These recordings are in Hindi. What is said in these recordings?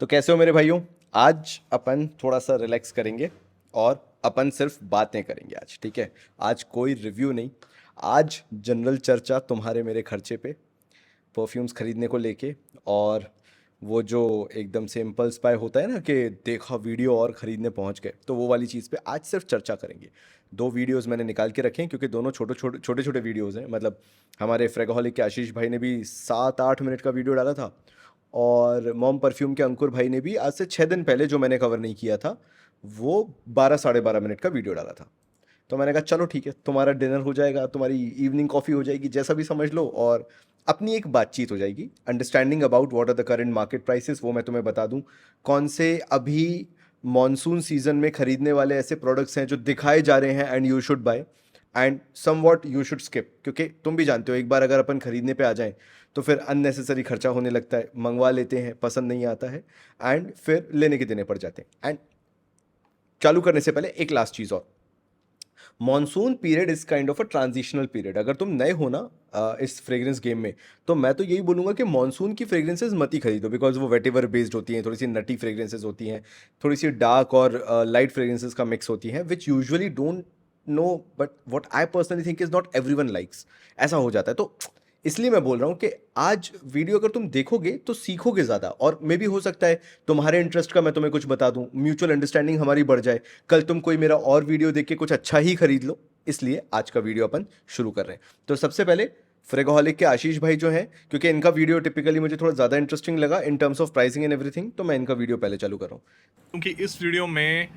तो कैसे हो मेरे भाइयों। आज अपन थोड़ा सा रिलैक्स करेंगे और अपन सिर्फ बातें करेंगे आज, ठीक है। आज कोई रिव्यू नहीं, आज जनरल चर्चा तुम्हारे मेरे खर्चे पे, परफ्यूम्स खरीदने को लेके। और वो जो एकदम से इम्पल्स बाय होता है ना कि देखा वीडियो और ख़रीदने पहुंच गए, तो वो वाली चीज़ पे आज सिर्फ चर्चा करेंगे। दो वीडियोस मैंने निकाल के रखे हैं क्योंकि दोनों छोटे छोटे वीडियोस हैं। मतलब हमारे फ्रेगोहलिक के आशीष भाई ने भी 7-8 मिनट का वीडियो डाला था, और मॉम परफ्यूम के अंकुर भाई ने भी आज से 6 दिन पहले, जो मैंने कवर नहीं किया था, वो 12-12.5 मिनट का वीडियो डाला था। तो मैंने कहा चलो ठीक है, तुम्हारा डिनर हो जाएगा, तुम्हारी इवनिंग कॉफ़ी हो जाएगी, जैसा भी समझ लो, और अपनी एक बातचीत हो जाएगी। Understanding about what are the current market prices, वो मैं तुम्हें बता दूं। कौन से अभी मॉनसून सीजन में खरीदने वाले ऐसे प्रोडक्ट्स हैं जो दिखाए जा रहे हैं and you should buy, and some what you should skip, क्योंकि तुम भी जानते हो एक बार अगर अपन खरीदने पे आ जाएं तो फिर अननेसेसरी खर्चा होने लगता है, मंगवा लेते हैं, पसंद नहीं आता है, एंड फिर लेने के देने पड़ जाते हैं। एंड चालू करने से पहले एक लास्ट चीज़ और, monsoon period is kind of a transitional period. अगर तुम नए हो ना इस फ्रेग्रेंस गेम में, तो मैं तो यही बोलूँगा कि मॉनसून की फ्रेग्रेंसेज मत ही खरीदो, बिकॉज वो वेटेवर बेस्ड होती हैं, थोड़ी सी नटी फ्रेग्रेंसेज होती हैं, थोड़ी सी डार्क और लाइट फ्रेग्रेंसेज का मिक्स होती हैं, विच usually don't know, but what I personally think is not every one likes. ऐसा हो जाता है। तो इसलिए मैं बोल रहा हूँ कि आज वीडियो अगर तुम देखोगे तो सीखोगे ज़्यादा, और मे भी हो सकता है तुम्हारे इंटरेस्ट का मैं तुम्हें कुछ बता दूं, म्यूचुअल अंडरस्टैंडिंग हमारी बढ़ जाए, कल तुम कोई मेरा और वीडियो देख के कुछ अच्छा ही खरीद लो। इसलिए आज का वीडियो अपन शुरू कर रहे हैं। तो सबसे पहले फ्रेगोहलिक के आशीष भाई जो हैं, क्योंकि इनका वीडियो टिपिकली मुझे थोड़ा ज़्यादा इंटरेस्टिंग लगा इन terms of pricing and everything, तो मैं इनका वीडियो पहले चालू कर रहा हूँ। क्योंकि इस वीडियो में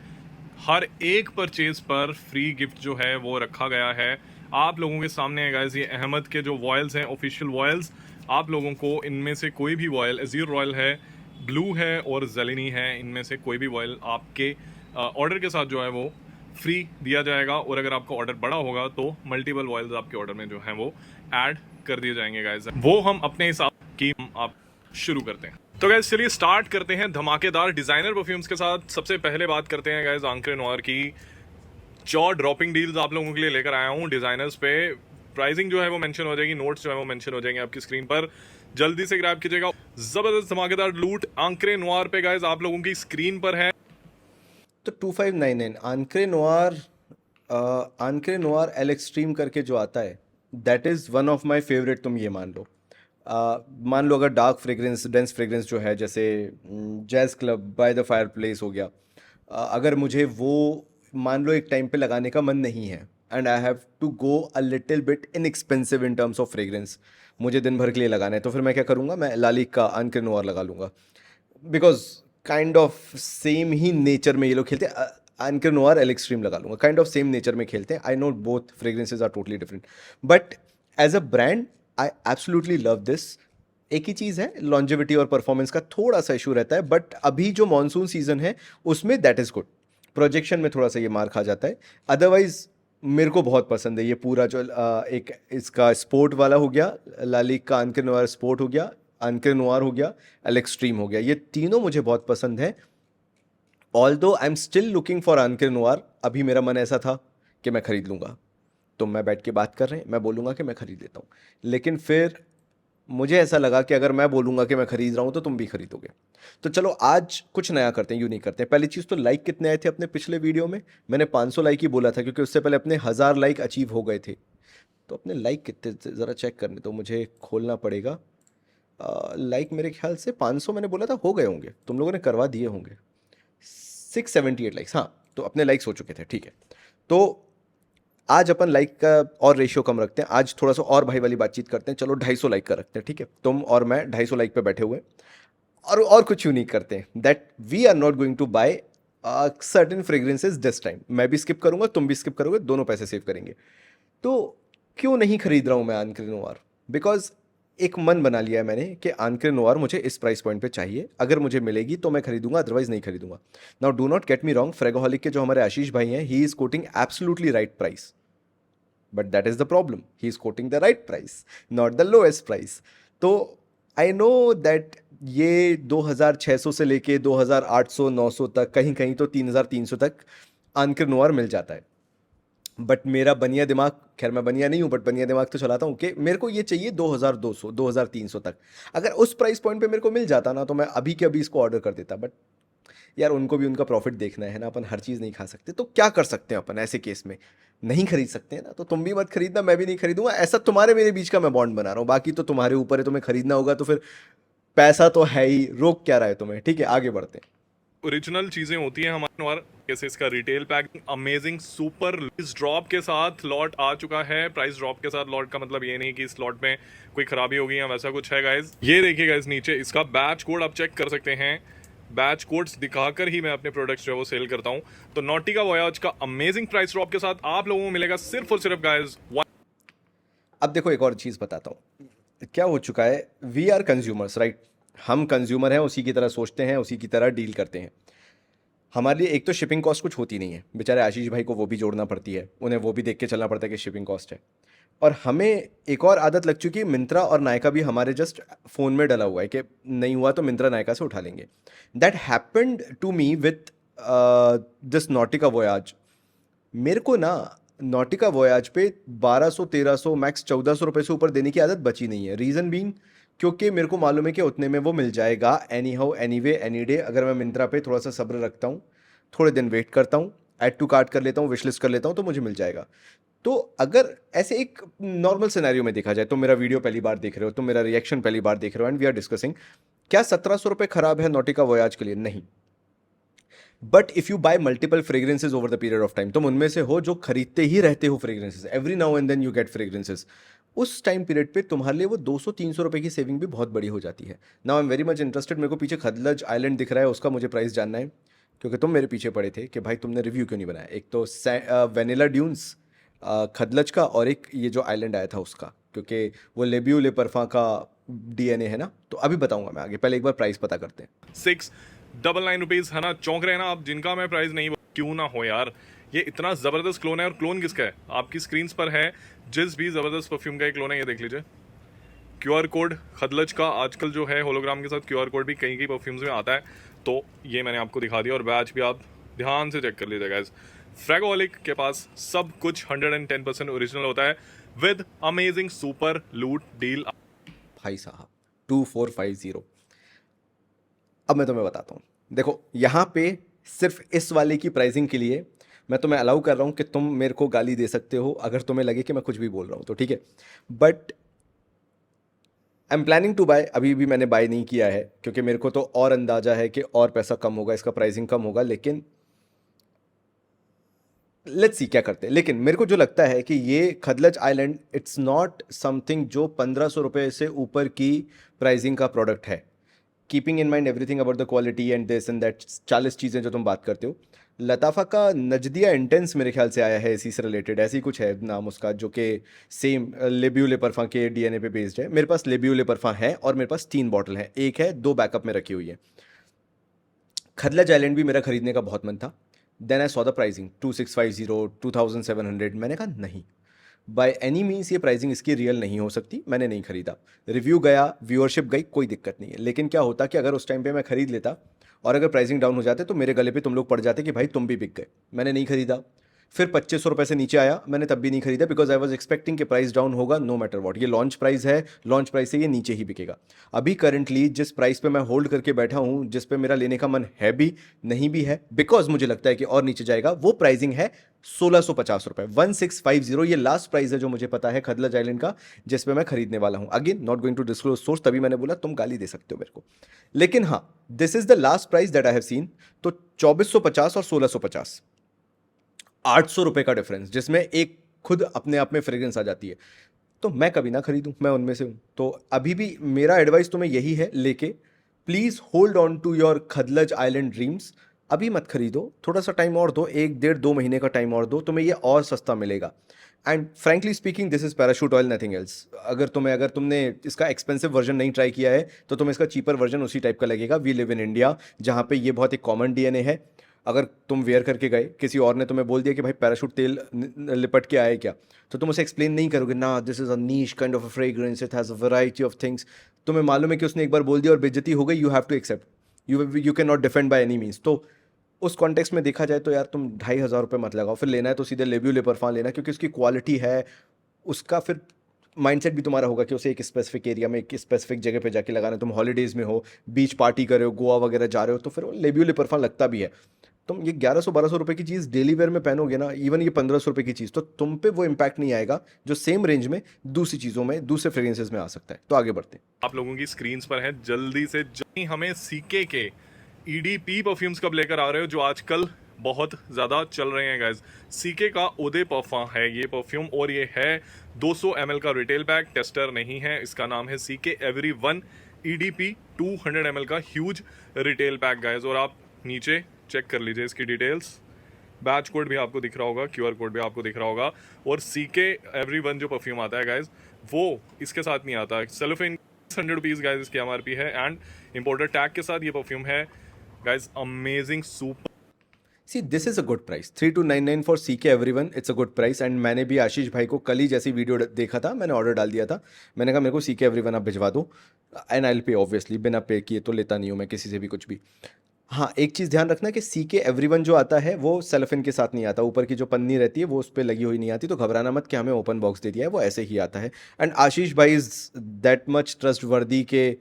हर एक परचेज पर फ्री गिफ्ट जो है वो रखा गया है। आप लोगों के सामने है गाइस, ये अहमद के जो वॉयल्स हैं, ऑफिशियल वॉयल्स। आप लोगों को इनमें से कोई भी वॉयल, अजीर रॉयल है, ब्लू है और जलिनी है, इनमें से कोई भी वॉयल आपके ऑर्डर के साथ जो है वो फ्री दिया जाएगा। और अगर आपका ऑर्डर बड़ा होगा तो मल्टीपल वॉयल्स आपके ऑर्डर में जो है वो ऐड कर दिए जाएंगे गाइस। वो हम अपने हिसाब की आप शुरू करते हैं। तो गाइस चलिए स्टार्ट करते हैं धमाकेदार डिजाइनर परफ्यूम्स के साथ। सबसे पहले बात करते हैं गाइस आंक्रे नोयर की। 4 ड्रॉपिंग डील्स आप लोगों के लिए लेकर आया हूँ डिजाइनर्स पे। प्राइसिंग जो है वो मेंशन हो जाएगी, नोट्स जो है वो मेंशन हो जाएंगे आपकी स्क्रीन पर, जल्दी से ग्रैब कीजिएगा। जबरदस्त धमाकेदार लूट आंक्रे नोयर पे गाइस आप लोगों की स्क्रीन पर है। तो 2599 आंक्रे नोयर एल एक्सट्रीम करके जो आता है, that is one of my favourite. तुम ये मान लो, मान लो अगर डार्क फ्रेग्रेंस, डेंस फ्रेग्रेंस जो है, जैसे jazz club by the fire place हो गया, अगर मुझे वो मान लो एक टाइम पे लगाने का मन नहीं है, and I have to go a little bit inexpensive in terms of fragrance, मुझे दिन भर के लिए लगाना है, तो फिर मैं क्या करूँगा, मैं लालिक का आंक्रे नोयर लगा लूँगा। Because kind of same he nature में ये लोग खेलते हैं। एंकर नोयर एल एक्सट्रीम लगा लूंगा, काइंड ऑफ सेम नेचर में खेलते हैं। I know both fragrances are totally different, but as a brand I absolutely love this. एक ही चीज़ है, लॉन्जेविटी और परफॉर्मेंस का थोड़ा सा इशू रहता है, बट अभी जो मानसून सीजन है उसमें दैट इज़ गुड। प्रोजेक्शन में थोड़ा सा ये मार खा जाता है, अदरवाइज मेरे को बहुत पसंद है ये पूरा जो एक इसका स्पोर्ट वाला हो गया, लालिक का आंकर नोयर स्पोर्ट हो गया, आंकर नोयर हो गया, एल एक्सट्रीम हो गया, ये तीनों मुझे बहुत पसंद है। Although I am still looking for Anchor Noire. अभी मेरा मन ऐसा था कि मैं खरीद लूँगा, तो मैं बैठ के बात कर रहे हैं, मैं बोलूँगा कि मैं खरीद लेता हूँ, लेकिन फिर मुझे ऐसा लगा कि अगर मैं बोलूँगा कि मैं खरीद रहा हूँ तो तुम भी खरीदोगे। तो चलो आज कुछ नया करते हैं, यूनिक करते हैं। पहली चीज़ तो लाइक कितने आए थे अपने पिछले वीडियो में। मैंने 500 लाइक ही बोला था क्योंकि उससे पहले अपने 1000 लाइक अचीव हो गए थे। तो अपने लाइक कितने थे ज़रा चेक करने, तो मुझे खोलना पड़ेगा। लाइक मेरे ख्याल से 500 मैंने बोला था, हो गए होंगे, तुम लोगों ने करवा दिए होंगे। 678 लाइक्स, हाँ, तो अपने लाइक्स हो चुके थे, ठीक है। तो आज अपन लाइक का और रेशियो कम रखते हैं, आज थोड़ा सा और भाई वाली बातचीत करते हैं। चलो 250 लाइक का रखते हैं, ठीक है। तुम और मैं 250 लाइक पे बैठे हुए हैं, और कुछ यूनिक करते हैं, that we are not going to buy certain fragrances this time. मैं भी स्किप करूंगा, तुम भी स्किप करोगे, दोनों पैसे सेव करेंगे। तो क्यों नहीं खरीद रहा हूं मैं आंक्रे नोयर? बिकॉज एक मन बना लिया है मैंने कि आंक्रे नोयर मुझे इस प्राइस पॉइंट पे चाहिए, अगर मुझे मिलेगी तो मैं खरीदूंगा, अदरवाइज नहीं खरीदूंगा। Now do not get me wrong, Fragoholic के जो हमारे आशीष भाई हैं, he is quoting absolutely right price, but that is the problem, he is quoting the right price, not the lowest price. तो आई नो दैट ये 2600 से लेके 2800 900 तक, कहीं कहीं तो 3300 तक आंक्रे नोयर मिल जाता है। बट मेरा बनिया दिमाग, खैर मैं बनिया नहीं हूँ बट बनिया दिमाग तो चलाता हूँ कि मेरे को ये चाहिए 2200 2300 तक। अगर उस प्राइस पॉइंट पे मेरे को मिल जाता ना तो मैं अभी के अभी इसको ऑर्डर कर देता। बट यार उनको भी उनका प्रॉफिट देखना है ना, अपन हर चीज़ नहीं खा सकते। तो क्या कर सकते हैं अपन ऐसे केस में? नहीं खरीद सकते हैं ना, तो तुम भी मत खरीदना, मैं भी नहीं खरीदूंगा। ऐसा तुम्हारे मेरे बीच का मैं बॉन्ड बना रहा हूँ, बाकी तो तुम्हारे ऊपर है, तुम्हें खरीदना होगा तो फिर पैसा तो है ही, रोक क्या रहा है तुम्हें। ठीक है, आगे बढ़ते हैं। ओरिजिनल चीजें होती हैं हमारे। और जैसे इसका रिटेल पैक अमेजिंग सुपर इस ड्रॉप के साथ लॉट आ चुका है। प्राइस ड्रॉप के साथ लॉट का मतलब ये नहीं कि इस लॉट में कोई खराबी होगी या वैसा कुछ है गाइज। ये देखिए गाइज, नीचे इसका बैच कोड आप चेक कर सकते हैं। बैच कोड्स दिखाकर ही मैं अपने प्रोडक्ट्स जो है वो सेल करता हूँ। तो नॉटिका वोयाज का अमेजिंग प्राइस ड्रॉप के साथ आप लोगों को मिलेगा सिर्फ और सिर्फ गाइज अब देखो एक और चीज़ बताता हूँ, क्या हो चुका है। We are consumers, right? हम कंज्यूमर हैं, उसी की तरह सोचते हैं, उसी की तरह डील करते हैं। हमारे लिए एक तो शिपिंग कॉस्ट कुछ होती नहीं है, बेचारे आशीष भाई को वो भी जोड़ना पड़ती है, उन्हें वो भी देख के चलना पड़ता है कि शिपिंग कॉस्ट है। और हमें एक और आदत लग चुकी है, मिंत्रा और नायका भी हमारे जस्ट फ़ोन में डला हुआ है कि नहीं हुआ तो मिंत्रा नायका से उठा लेंगे। That happened to me with this Nautica Voyage. मेरे को ना नॉटिका वोयाज पे 1200 1300 मैक्स 1400 रुपये से ऊपर देने की आदत बची नहीं है। रीज़न बीइंग, क्योंकि मेरे को मालूम है कि उतने में वो मिल जाएगा any how any way any day. अगर मैं मिंत्रा पे थोड़ा सा सब्र रखता हूँ, थोड़े दिन वेट करता हूँ, ऐड टू कार्ट कर लेता हूँ, विश लिस्ट कर लेता हूँ, तो मुझे मिल जाएगा। तो अगर ऐसे एक नॉर्मल सिनेरियो में देखा जाए, तो मेरा वीडियो पहली बार देख रहे हो, तो मेरा रिएक्शन पहली बार देख रहे हो एंड वी आर डिस्कसिंग, क्या 1700 रुपये खराब है नॉटिका वोयाज के लिए? नहीं। But if you buy multiple fragrances over the period of time, तुम उनमें से हो जो खरीदते ही रहते हो fragrances, every now and then you get fragrances, उस टाइम पीरियड पे तुम्हारे लिए वो 200-300 रुपए की सेविंग भी बहुत बड़ी हो जाती है। Now I am very much interested, मेरे को पीछे खदलज आइलैंड दिख रहा है, उसका मुझे प्राइस जानना है, क्योंकि तुम मेरे पीछे पड़े थे कि भाई तुमने रिव्यू क्यों नहीं बनाया। एक तो वेनिला ड्यून्स खदलज का, और एक ये जो आइलैंड आया था उसका, क्योंकि वो लेब्यू ले परफा का डीएनए है ना। तो अभी बताऊंगा मैं आगे, पहले एक बार प्राइस पता करते हैं। 699 है ना। चौंक रहे हैं ना आप, जिनका मैं प्राइस नहीं क्यों ना हो यार। ये इतना जबरदस्त क्लोन है, और क्लोन किसका है आपकी स्क्रीन पर है। जिस भी जबरदस्त परफ्यूम का क्लोन है, ये देख लीजिए। क्यूआर कोड खदलज का आजकल जो है होलोग्राम के साथ क्यूआर कोड भी कई कई परफ्यूम्स में आता है, तो ये मैंने आपको दिखा दिया। और बैच भी आप ध्यान से चेक कर लीजिए गाइस। फ्रैगोलिक के पास सब कुछ 110% ओरिजिनल होता है विद अमेजिंग सुपर लूट डील। भाई साहब 2450। अब मैं तुम्हें बताता हूँ, देखो यहाँ पे सिर्फ इस वाले की प्राइसिंग के लिए मैं तुम्हें अलाउ कर रहा हूँ कि तुम मेरे को गाली दे सकते हो अगर तुम्हें लगे कि मैं कुछ भी बोल रहा हूँ तो, ठीक है। But I am planning to buy, अभी भी मैंने बाय नहीं किया है क्योंकि मेरे को तो और अंदाजा है कि और पैसा कम होगा, इसका प्राइसिंग कम होगा, लेकिन लेट्स सी क्या करते हैं। लेकिन मेरे को जो लगता है कि ये खदलज आइलैंड इट्स नॉट समथिंग जो 1500 रुपये से ऊपर की प्राइसिंग का प्रोडक्ट है। Keeping in mind everything about the quality and this and that, 40 चीज़ें जो तुम बात करते हो। लताफ़ा का नजदिया इंटेंस मेरे ख्याल से आया है, इसी से रिलेटेड, ऐसी कुछ है नाम उसका, जो कि सेम लेब्यू ले परफा के डीएनए पे बेस्ड है। मेरे पास लेब्यू ले परफा है और मेरे पास 3 बॉटल हैं, एक है 2 बैकअप में रखी हुई है। खदलज आइलैंड भी मेरा खरीदने का बहुत मन था। Then I saw the pricing 2650 2700, मैंने कहा नहीं, बाय एनी मीन्स ये प्राइसिंग इसकी रियल नहीं हो सकती, मैंने नहीं खरीदा। रिव्यू गया, व्यूअरशिप गई, कोई दिक्कत नहीं है। लेकिन क्या होता कि अगर उस टाइम पे मैं खरीद लेता और अगर प्राइसिंग डाउन हो जाते तो मेरे गले पे तुम लोग पड़ जाते कि भाई तुम भी बिक गए। मैंने नहीं खरीदा। फिर 2500 रुपये से नीचे आया, मैंने तब भी नहीं खरीदा, बिकॉज आई वॉज एक्सपेक्टिंग कि प्राइस डाउन होगा नो मैटर वॉट। ये लॉन्च प्राइस है, लॉन्च प्राइस से ये नीचे ही बिकेगा। अभी करंटली जिस प्राइस पे मैं होल्ड करके बैठा हूँ, जिस पे मेरा लेने का मन है भी नहीं भी है, बिकॉज मुझे लगता है कि और नीचे जाएगा, वो प्राइसिंग है 1650 रुपये, 1650। ये लास्ट प्राइस है जो मुझे पता है खदलज आइलैंड का, जिस पे मैं खरीदने वाला हूँ। Again not going to disclose source, तभी मैंने बोला तुम गाली दे सकते हो मेरे को, लेकिन हाँ this is the last price that I have seen. तो 2450 और 1650, 800 रुपये का डिफरेंस, जिसमें एक खुद अपने आप में फ्रेग्रेंस आ जाती है। तो मैं कभी ना खरीदूं, मैं उनमें से हूँ। तो अभी भी मेरा एडवाइस तुम्हें यही है, लेके please hold on to your Khadlaj Island Dreams. अभी मत खरीदो, थोड़ा सा टाइम और दो, 1 1.5 2 महीने का टाइम और दो, तुम्हें ये और सस्ता मिलेगा। And frankly speaking this is parachute oil, nothing else. अगर तुमने इसका एक्सपेंसिव वर्जन नहीं ट्राई किया है तो तुम्हें इसका चीपर वर्जन उसी टाइप का लगेगा। वी लिव इन इंडिया, जहाँ पे ये बहुत एक कॉमन डीएनए है। अगर तुम वेयर करके गए, किसी और ने तुम्हें बोल दिया कि भाई पैराशूट तेल लिपट के आए क्या, तो तुम उसे एक्सप्लेन नहीं करोगे ना, this is a niche kind of a fragrance, it has a variety of things. तुम्हें मालूम है कि उसने एक बार बोल दिया और बेइज्जती हो गई, you have to accept, you cannot defend डिफेंड बाय एनी मीन्स। तो उस कॉन्टेक्स्ट में देखा जाए तो यार तुम 2,500 रुपये मत लगाओ, फिर लेना है तो सीधे लेब्यू ले परफॉर्म लेना, क्योंकि उसकी क्वालिटी है, उसका फिर माइंडसेट भी तुम्हारा होगा कि उसे एक स्पेसिफिक एरिया में एक स्पेसिफिक जगह पे जाके लगाना है। तुम हॉलीडेज़ में हो, बीच पार्टी कर रहे हो, गोवा वगैरह जा रहे हो, तो फिर वो लेब्यू ले परफॉर्म लगता भी है। तुम ये 1100-1200 रुपये की चीज़ डेली वेयर में पहनोगे ना, इवन ये 1500 रुपये की चीज़, तो तुम पे वो इम्पैक्ट नहीं आएगा जो सेम रेंज में दूसरी चीज़ों में, दूसरे फ्रेग्रेंसेज में आ सकता है। तो आगे बढ़ते हैं। आप लोगों की स्क्रीन्स पर है, जल्दी से जल्दी हमें सीके के ईडीपी परफ्यूम्स कब लेकर आ रहे हो जो आजकल बहुत ज़्यादा चल रहे हैं गाइज। सीके का ओदे परफ्यूम है ये परफ्यूम, और ये है 200 ml का रिटेल पैक, टेस्टर नहीं है। इसका नाम है सीके एवरीवन ईडीपी 200 ml का ह्यूज रिटेल पैक गाइज। और आप नीचे चेक कर लीजिए इसकी डिटेल्स, बैच कोड भी आपको दिख रहा होगा, क्यूआर कोड भी आपको दिख रहा होगा। और सीके एवरीवन जो परफ्यूम आता है गाइज वो इसके साथ नहीं आता। सेलोफेन 100 रुपीज़ गाइज इसकी एमआरपी है, एंड इम्पोर्टेड टैग के साथ ये परफ्यूम है guys. Amazing super. See this is a good price, 3299 for CK everyone, it's a good price. And मैंने भी आशीष भाई को कल ही जैसी वीडियो देखा था, मैंने ऑर्डर डाल दिया था। मैंने कहा मेरे को CK एवरीवन आप भिजवा दो, and I will pay obviously, बिना पे किए तो लेता नहीं हूँ मैं किसी से भी कुछ भी। हाँ, एक चीज़ ध्यान रखना कि CK एवरीवन जो आता है वो सेलोफिन के साथ नहीं आता, ऊपर की जो पन्नी रहती है वो उस पर लगी हुई नहीं आती, तो घबराना मत कि हमें ओपन बॉक्स दे दिया है, वो ऐसे ही आता है। एंड आशीष भाई इज़ दैट मच ट्रस्ट वर्दी के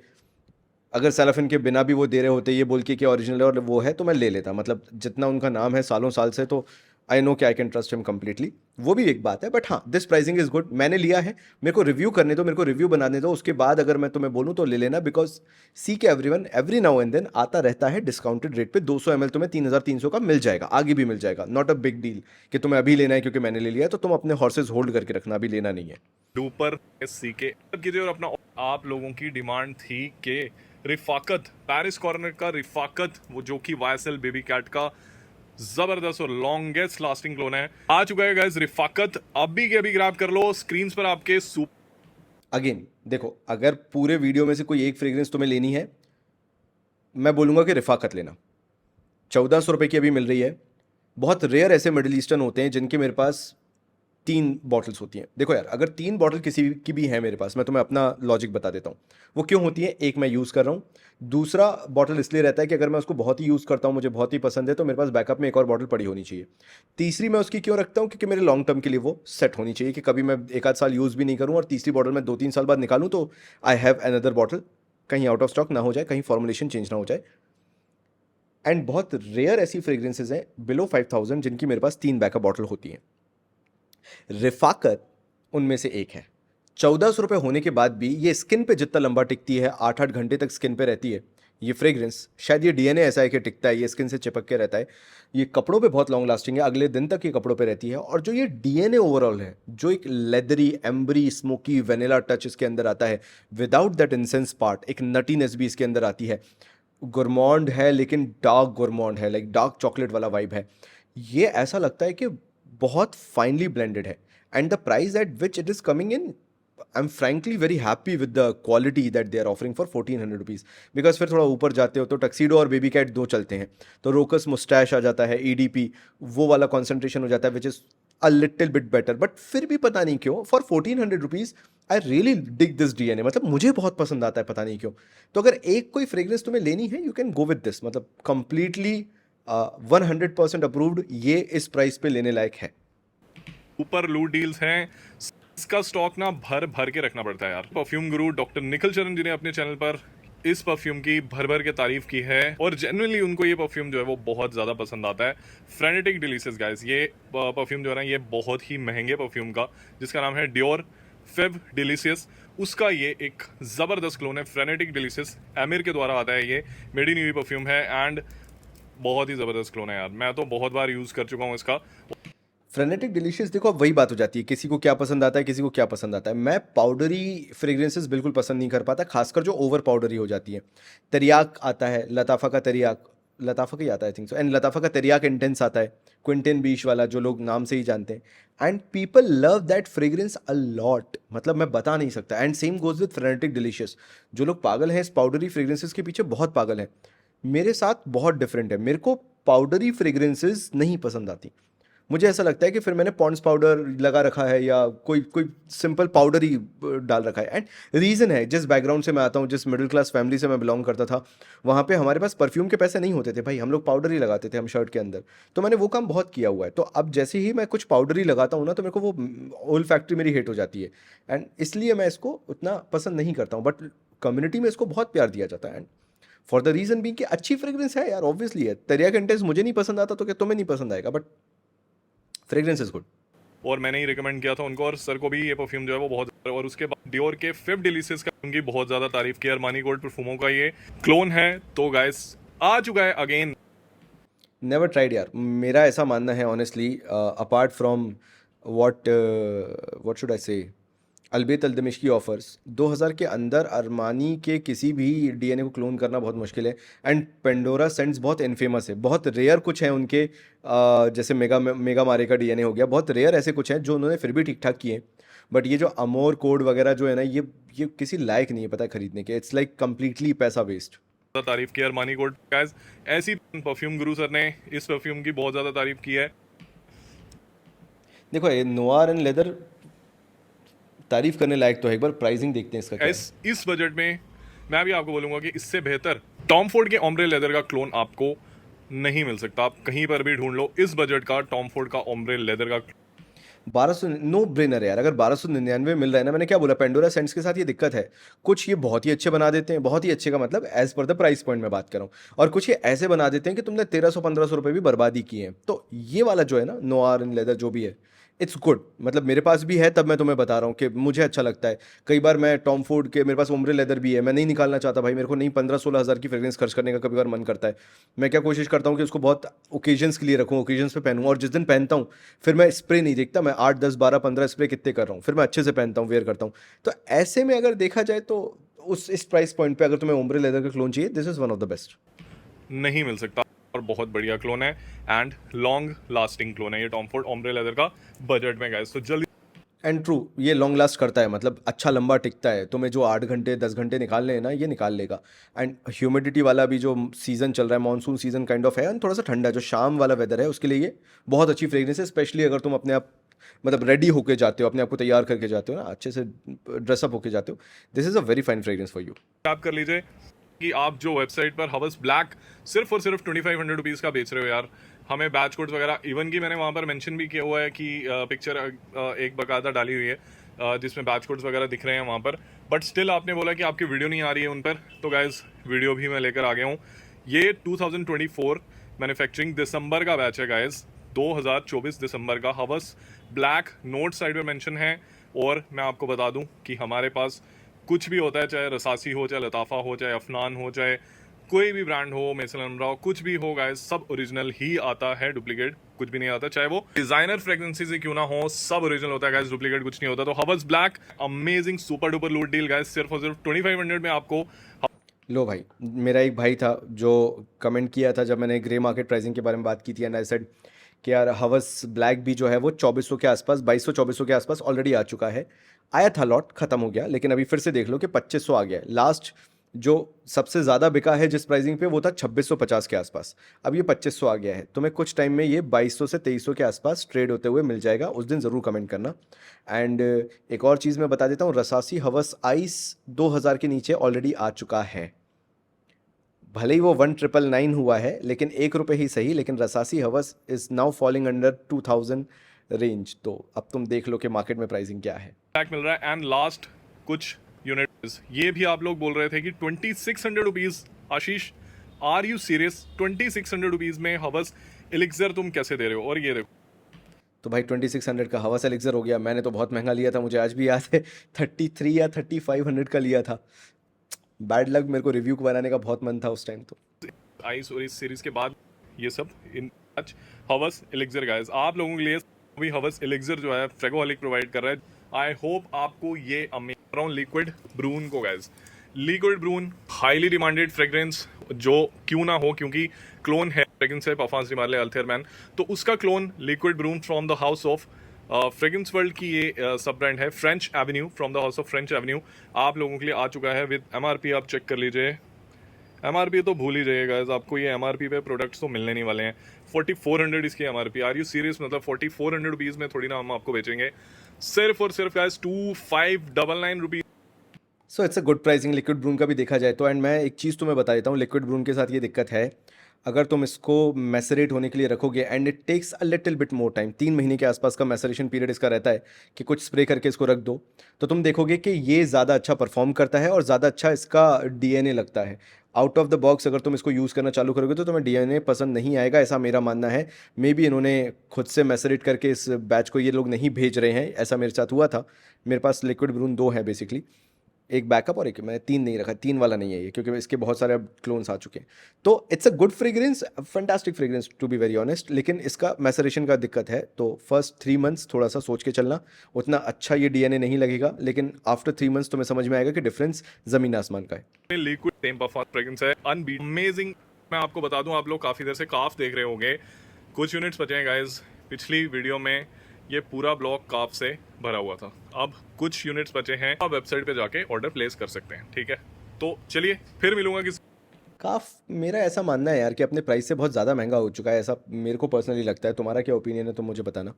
अगर सेलोफिन के बिना भी वो दे रहे होते ये बोल के कि ओरिजिनल है और वो है, तो मैं ले लेता। मतलब जितना उनका नाम है सालों साल से, तो आई नो कि I can trust him completely. वो भी एक बात है, बट हाँ दिस प्राइसिंग इज़ गुड। मैंने लिया है, मेरे को रिव्यू करने दो, मेरे को रिव्यू बनाने दो, उसके बाद अगर मैं तुम्हें बोलूँ तो ले लेना, because CK everyone every now and then आता रहता है डिस्काउंटेड रेट पे। 200 ml तुम्हें 3,300 का मिल जाएगा, आगे भी मिल जाएगा। नॉट अ बिग डील कि तुम्हें अभी लेना है क्योंकि मैंने ले लिया है, तो तुम अपने हॉर्सेज होल्ड करके रखना, अभी लेना नहीं है। डुपर सीके कीजिए। और अपना, आप लोगों की डिमांड थी कि रिफाकत, पेरिस कॉर्नर का रिफाकत, वो जो कि YSL बेबी कैट का जबरदस्त और लॉन्गेस्ट लास्टिंग क्लोन है, आ चुका है गाइस रिफाकत। अभी के अभी ग्रैब कर लो, स्क्रीन पर आपके अगेन देखो, अगर पूरे वीडियो में से कोई एक फ्रेग्रेंस तुम्हें लेनी है, मैं बोलूँगा कि रिफाकत लेना। 1,400 रुपये की अभी मिल रही है। बहुत रेयर ऐसे मिडिल ईस्टर्न होते हैं जिनके मेरे पास 3 बॉटल्स होती हैं। देखो यार, अगर 3 बॉटल किसी की भी है मेरे पास, मैं तुम्हें अपना लॉजिक बता देता हूँ वो क्यों होती है। एक, मैं यूज़ कर रहा हूँ। दूसरा बॉटल इसलिए रहता है कि अगर मैं उसको बहुत ही यूज़ करता हूँ, मुझे बहुत ही पसंद है, तो मेरे पास बैकअप में एक और बॉटल पड़ी होनी चाहिए। तीसरी मैं उसकी क्यों रखता हूँ, क्योंकि मेरे लॉन्ग टर्म के लिए वो सेट होनी चाहिए कि कभी मैं 1 आध साल यूज़ भी नहीं करूँ और तीसरी बॉटल मैं 2-3 साल बाद निकालूँ तो आई हैव अनदर बॉटल, कहीं आउट ऑफ स्टॉक ना हो जाए, कहीं फॉर्मुलेशन चेंज ना हो जाए। एंड बहुत रेयर ऐसी फ्रेग्रेंसेज हैं बिलो 5,000 जिनकी मेरे पास 3 बैकअप बॉटल होती हैं। रिफाकत उनमें से एक है। 1,400 रुपये होने के बाद भी ये स्किन पे जितना लंबा टिकती है, 8-8 घंटे तक स्किन पे रहती है ये फ्रेग्रेंस। शायद ये DNA ऐसा है कि टिकता है, ये स्किन से चिपक के रहता है। ये कपड़ों पे बहुत लॉन्ग लास्टिंग है, अगले दिन तक ये कपड़ों पे रहती है। और जो ये DNA ओवरऑल है, जो एक leathery, ambery, smoky, vanilla touch इसके अंदर आता है, विदाउट दैट इंसेंस पार्ट, एक नटीनेस भी इसके अंदर आती है। गुरमॉन्ड है लेकिन डार्क गुरमॉन्ड है, लाइक डार्क चॉकलेट वाला वाइब है। ये ऐसा लगता है कि बहुत फाइनली ब्लेंडेड है। And the price at which it is coming in, I am frankly very happy with the quality that they are offering for 1,400 rupees. Because फिर थोड़ा ऊपर जाते हो तो टक्सीडो और बेबी कैट दो चलते हैं, तो रोकस मुस्टैश आ जाता है, EDP वो वाला कॉन्सेंट्रेशन हो जाता है, which is a little bit better. But फिर भी पता नहीं क्यों for 1,400 rupees I really dig this DNA, मतलब मुझे बहुत पसंद आता है, पता नहीं क्यों। तो अगर एक कोई फ्रेग्रेंस तुम्हें लेनी है, you can go with this, मतलब कंप्लीटली 100% अप्रूव्ड, ये इस प्राइस पे लेने लायक है। ऊपर लूट डील्स हैं, इसका स्टॉक ना भर भर के रखना पड़ता है यार। परफ्यूम गुरु डॉक्टर निखिल चरण जी ने अपने चैनल पर इस परफ्यूम की भर भर के तारीफ की है, और जेन्युइनली उनको ये परफ्यूम जो है वो बहुत ज़्यादा पसंद आता है। फ्रेनेटिक डिलीशियस गाइस, ये परफ्यूम जो है ना, ये बहुत ही महंगे परफ्यूम का, जिसका नाम है डियोर फेब डिलीशियस, उसका ये एक ज़बरदस्त क्लोन है। फ्रेनेटिक डिलीशियस एमिर के द्वारा आता है, ये मेड इन यूएई परफ्यूम है, एंड बहुत ही ज़बरदस्त क्लोन है यार। मैं तो बहुत बार यूज़ कर चुका हूँ इसका। फ्रेनेटिक डिलीशियस, देखो अब वही बात हो जाती है, किसी को क्या पसंद आता है, किसी को क्या पसंद आता है। मैं पाउडरी फ्रेग्रेंसेस बिल्कुल पसंद नहीं कर पाता, खासकर जो ओवर पाउडरी हो जाती है। तरियाक आता है, लताफ़ा का तरियाक, लताफ़ा का ही आता है आई थिंक सो, एंड लताफ़ा का तरियाक इंटेंस आता है, क्विंटन बीश वाला, जो लोग नाम से ही जानते हैं। And people love that fragrance a lot, मतलब मैं बता नहीं सकता। And same goes with Frenetic Delicious. जो लोग पागल हैं इस पाउडरी फ्रेग्रेंसेस के पीछे, बहुत पागल हैं। मेरे साथ बहुत डिफरेंट है, मेरे को पाउडरी फ्रेग्रेंसेस नहीं पसंद आती। मुझे ऐसा लगता है कि फिर मैंने पॉन्ड्स पाउडर लगा रखा है या कोई कोई सिंपल पाउडर ही डाल रखा है। एंड रीज़न है, जिस बैकग्राउंड से मैं आता हूँ, जिस मिडिल क्लास फैमिली से मैं बिलोंग करता था, वहाँ पे हमारे पास परफ्यूम के पैसे नहीं होते थे भाई, हम लोग पाउडर ही लगाते थे हम शर्ट के अंदर। तो मैंने वो काम बहुत किया हुआ है, तो अब जैसे ही मैं कुछ पाउडर ही लगाता हूँ ना, तो मेरे को वो ओल फैक्ट्री मेरी हिट हो जाती है। एंड इसलिए मैं इसको उतना पसंद नहीं करता हूँ, बट कम्युनिटी में इसको बहुत प्यार दिया जाता है। एंड फॉर द रीज़न भी कि अच्छी फ्रेग्रेंस है यार, ऑब्वियसली है। तेरिया कंटेस मुझे नहीं पसंद आता तो क्या तुम्हें नहीं पसंद आएगा, बट फ्रेग्रेंस इज गुड। और मैंने ही रिकमेंड किया था उनको, और सर को भी ये परफ्यूम जो है वो बहुत, और उसके बाद डियोर के फिफ्थ डिलीशियस का उनकी बहुत ज़्यादा तारीफ की। अरमानी गोल्ड परफ्यूमों का ये क्लोन है, तो गाइस आ चुका है अगेन। नेवर ट्राइड यार, मेरा ऐसा मानना है honestly, apart from what what should I से, अलबेत अल्दमिश की ऑफर्स 2000 के अंदर अरमानी के किसी भी डीएनए को क्लोन करना बहुत मुश्किल है। एंड पेंडोरा सेंट्स बहुत इनफेमस है, बहुत रेयर कुछ हैं उनके, जैसे मेगा मारे का डीएनए हो गया, बहुत रेयर ऐसे कुछ हैं जो उन्होंने फिर भी ठीक ठाक किए। बट ये जो अमोर कोड वगैरह जो है ना, ये किसी लायक नहीं है पता है खरीदने के। इट्स लाइक कंप्लीटली पैसा वेस्ट। तारीफ की अरमानी गोल्ड गाइस, ऐसी परफ्यूम गुरु सर ने इस परफ्यूम की बहुत ज़्यादा तारीफ की है। देखो ये नोआर एंड लेदर तारीफ करने लायक तो है, एक बार प्राइसिंग देखते हैं इसका क्या है। इस बजट में मैं भी आपको बोलूंगा कि इससे बेहतर टॉम फोर्ड के ओम्ब्रे लेदर का क्लोन आपको नहीं मिल सकता। आप कहीं पर भी ढूंढ लो इस बजट का टॉम फोर्ड का ओम्ब्रे लेदर का। 1200 नो ब्रेनर है यार, अगर 1299 मिल रहा है ना, मैंने क्या बोला, पेंडोरा सेंट्स के साथ ये दिक्कत है, कुछ ये बहुत ही अच्छे बना देते हैं, बहुत ही अच्छे का मतलब as per the price point में बात कर रहा हूँ, और कुछ ये ऐसे बना देते हैं कि तुमने 1300-1500 रुपये भी बर्बादी किए हैं। तो ये वाला जो है ना, नोआर इन लेदर जो भी है, इट्स गुड। मतलब मेरे पास भी है, तब मैं तुम्हें बता रहा हूँ कि मुझे अच्छा लगता है। कई बार मैं टॉम फोर्ड के, मेरे पास ओम्ब्रे लेदर भी है, मैं नहीं निकालना चाहता भाई, मेरे को नहीं 15-16 हज़ार की फ्रेग्रेंस खर्च करने का कभी बार मन करता है। मैं क्या कोशिश करता हूँ कि उसको बहुत ओकेजन्स के लिए रखूँ, ओकेजन्स पे पहनूँ, और जिस दिन पहनता हूँ फिर मैं स्प्रे नहीं देखता, मैं 8 10 12 15 स्प्रे कितने कर रहा हूँ, फिर मैं अच्छे से पहनता हूँ, वेयर करता हूँ। तो ऐसे में अगर देखा जाए तो उस इस प्राइस पॉइंट पे अगर तुम्हें ओम्ब्रे लेदर का क्लोन चाहिए, this is one of the best. नहीं मिल सकता, और बहुत बढ़िया क्लोन है एंड लॉन्ग लास्टिंग क्लोन है ये टॉम फोर्ड ओम्ब्रे लेदर का बजट में गाइस। तो जल्दी एंड ट्रू, ये लॉन्ग लास्ट करता है, मतलब अच्छा लंबा टिकता है। तुम्हें जो 8 घंटे 10 घंटे निकालने हैं ना, ये निकाल लेगा। एंड ह्यूमिडिटी वाला भी जो सीज़न चल रहा है, मानसून सीज़न काइंड ऑफ है, एंड थोड़ा सा ठंडा जो शाम वाला वेदर है, उसके लिए ये बहुत अच्छी फ्रेग्रेंस है। स्पेशली अगर तुम अपने आप मतलब रेडी होके जाते हो, अपने आप को तैयार करके जाते हो ना, अच्छे से ड्रेसअप होके जाते हो, this is a very fine fragrance for you. आप कर लीजिए कि आप जो वेबसाइट पर हवस ब्लैक सिर्फ और सिर्फ 2500 रुपीज़ का बेच रहे हो यार, हमें बैच कोड्स वगैरह इवन की मैंने वहाँ पर मेंशन भी किया हुआ है कि पिक्चर एक बकायदा डाली हुई है जिसमें बैच कोड्स वगैरह दिख रहे हैं वहाँ पर। बट स्टिल आपने बोला कि आपकी वीडियो नहीं आ रही है उन पर, तो गाइज वीडियो भी मैं लेकर आ गया हूँ। ये 2024 मैन्युफैक्चरिंग दिसंबर का बैच है गाइज, 2024 दिसंबर का हवस ब्लैक नोट साइड में मेंशन है। और मैं आपको बता दूं कि हमारे पास कुछ भी होता है, चाहे रसासी हो, चाहे लताफ़ा हो, चाहे अफनान हो, चाहे कोई भी ब्रांड हो, मेसन अमरा हो, कुछ भी हो गाइस, सब ओरिजिनल ही आता है, डुप्लीकेट कुछ भी नहीं आता। चाहे वो डिजाइनर फ्रेग्रेंसीज ही क्यों ना हो, सब ओरिजिनल होता है गाइस, डुप्लीकेट कुछ नहीं होता। तो हवस ब्लैक अमेजिंग सुपर डुपर लूट डील गाइस, सिर्फ और सिर्फ 2500 में आपको। लो भाई, मेरा एक भाई था जो कमेंट किया था जब मैंने ग्रे मार्केट प्राइसिंग के बारे में बात की थी, एंड आई सेड कि यार हवस ब्लैक भी जो है वो 2400 के आसपास, 2200-2400 के आसपास ऑलरेडी आ चुका है। आया था लॉट, ख़त्म हो गया, लेकिन अभी फिर से देख लो कि 2500 आ गया है। लास्ट जो सबसे ज़्यादा बिका है जिस प्राइसिंग पे, वो था 2650 के आसपास। अब ये 2500 आ गया है। तुम्हें कुछ टाइम में ये 2200 से 2300 के आसपास ट्रेड होते हुए मिल जाएगा, उस दिन ज़रूर कमेंट करना। एंड एक और चीज़ मैं बता देता हूँ, रसासी हवस आइस 2000 के नीचे ऑलरेडी आ चुका है। भले ही वो 1999 हुआ है, लेकिन ₹1 ही सही, लेकिन रसासी हवस is now falling under 2000 range. तो अब तुम देख लो कि मार्केट में प्राइसिंग क्या है। ब्लैक मिल रहा है एंड लास्ट कुछ यूनिट ये भी आप लोग बोल रहे थे कि 2600 rupees. Ashish are you serious? 2600 rupees में हवस एलिक्सर तुम कैसे दे रहे हो? और ये देखो, तो भाई 2600 का हवस एलिक्सर हो गया। मैंने तो बहुत महंगा लिया था, मुझे आज भी याद है, 33 या 3500 का लिया था। बैड लक, मेरे को रिव्यू बनाने का बहुत मन था उस टाइम तो। आइस और इस सीरीज के बाद ये सब इन आज हवस एलिक्सर गाइस आप लोगों के लिए अभी हवस एलिक्सर जो है फ्रेगोहलिक प्रोवाइड कर रहा है। आई होप आपको ये अमेजिंग लिक्विड ब्रून को guys, Liquid Brun highly demanded fragrance जो क्यों ना हो, क्योंकि क्लोन है फ्रेग्रेंस है परफॉर्मेंस डिमार्ले अल्थेयर मैन, तो उसका clone Liquid Brun from the house of Fragrance World की ये सब ब्रांड है French Avenue, from the house of French Avenue, आप लोगों के लिए आ चुका है विद एमआरपी। आप चेक कर लीजिए एमआरपी तो भूल ही जाइए गाइस, आपको ये एमआरपी पे प्रोडक्ट्स तो मिलने नहीं वाले हैं। 4400 इसकी एमआरपी, आर यू सीरियस? मतलब 4400 रुपीज़ में थोड़ी ना हम आपको बेचेंगे, सिर्फ और सिर्फ guys 2599 rupees. So it's a good pricing Liquid Brun का भी देखा जाए तो। एंड मैं एक चीज़ तुम्हें बता देता हूँ, लिक्विड ब्रून के साथ ये दिक्कत है, अगर तुम इसको मैसरेट होने के लिए रखोगे and it takes a little bit more time, 3 महीने के आसपास का मैसरेशन पीरियड इसका रहता है कि कुछ स्प्रे करके इसको रख दो, तो तुम देखोगे कि ये ज़्यादा अच्छा परफॉर्म करता है और ज़्यादा अच्छा इसका डीएनए लगता है। आउट ऑफ द बॉक्स अगर तुम इसको यूज़ करना चालू करोगे तो तुम्हें डीएनए पसंद नहीं आएगा, ऐसा मेरा मानना है। मे बी इन्होंने खुद से मैसरेट करके इस बैच को ये लोग नहीं भेज रहे हैं, ऐसा मेरे साथ हुआ था। मेरे पास लिक्विड ब्रून 2 है बेसिकली, एक बैकअप और एक, मैं 3 नहीं रखा, 3 वाला नहीं है ये, क्योंकि इसके बहुत सारे अब क्लोन्स आ चुके हैं। तो it's a good fragrance, fantastic fragrance to be very honest, लेकिन इसका मैसरेशन का दिक्कत है। तो फर्स्ट 3 मंथ्स थोड़ा सा सोच के चलना, उतना अच्छा ये डीएनए नहीं लगेगा, लेकिन आफ्टर 3 मंथ्स तुम्हें समझ में आएगा कि डिफरेंस ज़मीन आसमान का है। लिक्विड सेम परफॉर्मेंस फ्रेग्रेंस है, अनबीट, अमेजिंग। मैं आपको बता दूं, आप लोग काफ़ी देर से काफ देख रहे होंगे, कुछ यूनिट्स बचे हैं गाइस। पिछली वीडियो में ये पूरा ब्लॉक काफ से भरा हुआ था, अब कुछ यूनिट्स बचे हैं, आप वेबसाइट पे जाके ऑर्डर प्लेस कर सकते हैं, ठीक है? तो चलिए फिर मिलूंगा किसी। काफ, मेरा ऐसा मानना है यार कि अपने प्राइस से बहुत ज़्यादा महंगा हो चुका है, ऐसा मेरे को पर्सनली लगता है। तुम्हारा क्या ओपिनियन है तो मुझे बताना।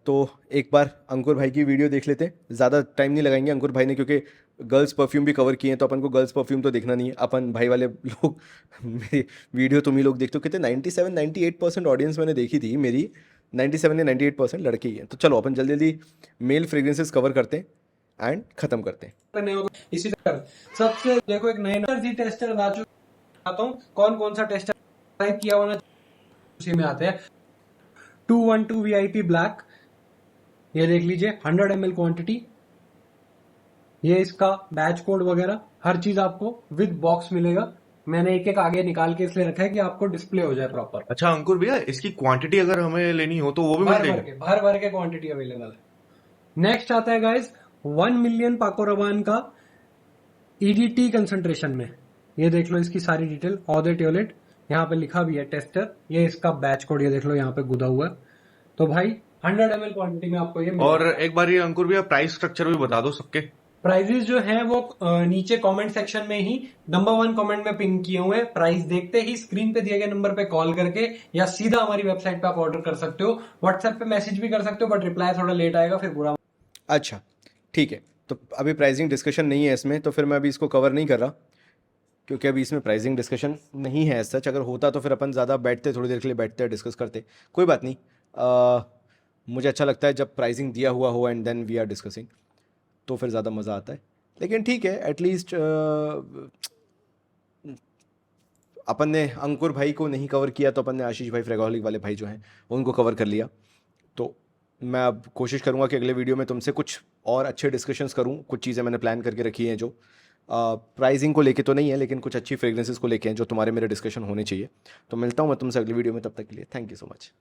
तो एक बार अंकुर भाई की वीडियो देख लेते हैं, ज़्यादा टाइम नहीं लगाएंगे अंकुर भाई ने, क्योंकि गर्ल्स परफ्यूम भी कवर किए हैं, तो अपन को गर्ल्स परफ्यूम तो देखना नहीं है। अपन भाई वाले लोग मेरी वीडियो तुम ही लोग देखते हो, कितने 97-98% ऑडियंस मैंने देखी थी मेरी, 97 या 98% लड़के ही हैं। तो चलो अपन जल्दी जल्दी मेल फ्रेग्रेंसेस कवर करते हैं एंड ख़त्म करते हैं। नहीं होगा इसी तरह। सबसे देखो एक नए नए टेस्टर आ चुके, आता हूँ कौन कौन सा टेस्टर टाइप किया होना उसी में आते हैं। 212 VIP ब्लैक, ये देख लीजिए 100 ml क्वांटिटी, ये इसका बैच कोड वगैरह हर चीज आपको विद बॉक्स मिलेगा। मैंने एक एक आगे निकाल के इसलिए रखा है कि आपको डिस्प्ले हो जाए प्रॉपर। अच्छा अंकुर भैया, इसकी क्वांटिटी अगर हमें लेनी हो तो वो भी मिल जाएगी? भर भर के क्वांटिटी अवेलेबल है। नेक्स्ट आता है गाइस 1 मिलियन पाको रबान का EDT कंसंट्रेशन में, ये देख लो इसकी सारी डिटेल, ऑदे ट्योलेट, यहाँ पे लिखा भी है टेस्टर, ये इसका बैच कोड ये देख लो यहाँ पे गुदा हुआ है। तो भाई 100 ml क्वांटिटी में आपको ये मिलेगा। और एक बार ये अंकुर भैया प्राइस स्ट्रक्चर भी बता दो सबके। प्राइजेस जो हैं वो नीचे कमेंट सेक्शन में ही नंबर 1 कमेंट में पिन किए हुए हैं। प्राइस देखते ही स्क्रीन पे दिए गए नंबर पे कॉल करके या सीधा हमारी वेबसाइट पे आप ऑर्डर कर सकते हो। व्हाट्सएप पे मैसेज भी कर सकते हो, बट रिप्लाई थोड़ा लेट आएगा, फिर बुरा। अच्छा ठीक है, तो अभी प्राइसिंग डिस्कशन नहीं है इसमें, तो फिर मैं अभी इसको कवर नहीं कर रहा, क्योंकि अभी इसमें प्राइसिंग डिस्कशन नहीं है सच। अगर होता तो फिर अपन ज़्यादा बैठते, थोड़ी देर के लिए बैठते डिस्कस करते, कोई बात नहीं। मुझे अच्छा लगता है जब प्राइसिंग दिया हुआ हो and then we are discussing, तो फिर ज़्यादा मज़ा आता है। लेकिन ठीक है, एटलीस्ट अपन ने अंकुर भाई को नहीं कवर किया तो अपन ने आशीष भाई फ्रेगोलिक वाले भाई जो हैं उनको कवर कर लिया। तो मैं अब कोशिश करूँगा कि अगले वीडियो में तुमसे कुछ और अच्छे डिस्कशंस करूँ। कुछ चीज़ें मैंने प्लान करके रखी हैं जो प्राइसिंग को लेके तो नहीं है, लेकिन कुछ अच्छी फ्रेग्रेंसेस को लेके हैं जो तुम्हारे मेरे डिस्कशन होने चाहिए। तो मिलता हूँ मैं तुमसे अगली वीडियो में, तब तक के लिए थैंक यू सो मच।